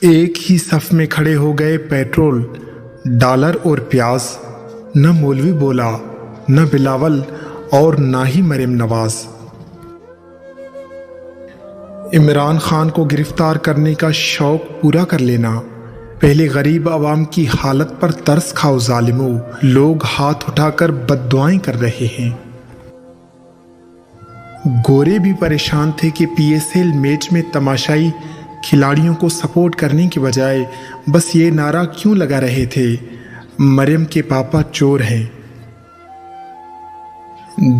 ایک ہی صف میں کھڑے ہو گئے پیٹرول، ڈالر اور پیاز۔ نہ مولوی بولا، نہ بلاول اور نہ ہی مریم نواز۔ عمران خان کو گرفتار کرنے کا شوق پورا کر لینا۔ پہلے غریب عوام کی حالت پر ترس کھاؤ ظالمو، لوگ ہاتھ اٹھا کر بد دعائیں کر رہے ہیں۔ گورے بھی پریشان تھے کہ پی ایس ایل میچ میں تماشائی کھلاڑیوں کو سپورٹ کرنے کے بجائے بس یہ نعرہ کیوں لگا رہے تھے، مریم کے پاپا چور ہیں۔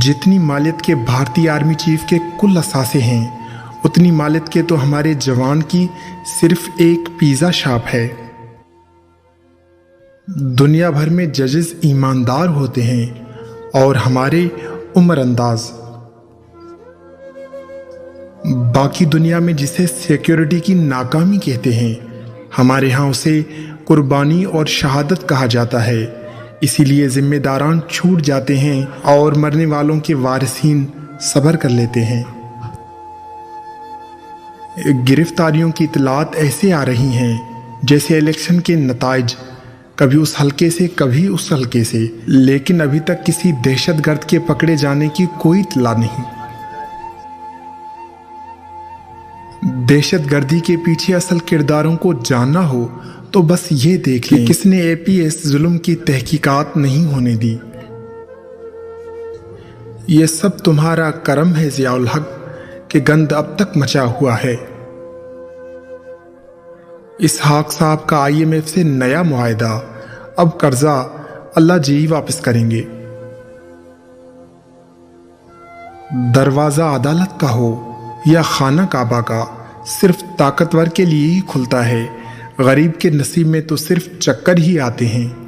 جتنی مالیت کے بھارتی آرمی چیف کے کل اثاثے ہیں، اتنی مالیت کے تو ہمارے جوان کی صرف ایک پیزا شاپ ہے۔ دنیا بھر میں ججز ایماندار ہوتے ہیں اور ہمارے عمر انداز۔ باقی دنیا میں جسے سیکیورٹی کی ناکامی کہتے ہیں، ہمارے ہاں اسے قربانی اور شہادت کہا جاتا ہے۔ اسی لیے ذمہ داران چھوٹ جاتے ہیں اور مرنے والوں کے وارثین صبر کر لیتے ہیں۔ گرفتاریوں کی اطلاعات ایسے آ رہی ہیں جیسے الیکشن کے نتائج، کبھی اس حلقے سے کبھی اس حلقے سے، لیکن ابھی تک کسی دہشت گرد کے پکڑے جانے کی کوئی اطلاع نہیں۔ دہشت گردی کے پیچھے اصل کرداروں کو جاننا ہو تو بس یہ دیکھ لیں کہ کس نے اے پی ایس ظلم کی تحقیقات نہیں ہونے دی۔ یہ سب تمہارا کرم ہے ضیاء الحق کہ گند اب تک مچا ہوا ہے۔ اسحاق صاحب کا آئی ایم ایف سے نیا معاہدہ، اب قرضہ اللہ جی واپس کریں گے۔ دروازہ عدالت کا ہو یا خانہ کعبہ کا، صرف طاقتور کے لیے ہی کھلتا ہے، غریب کے نصیب میں تو صرف چکر ہی آتے ہیں۔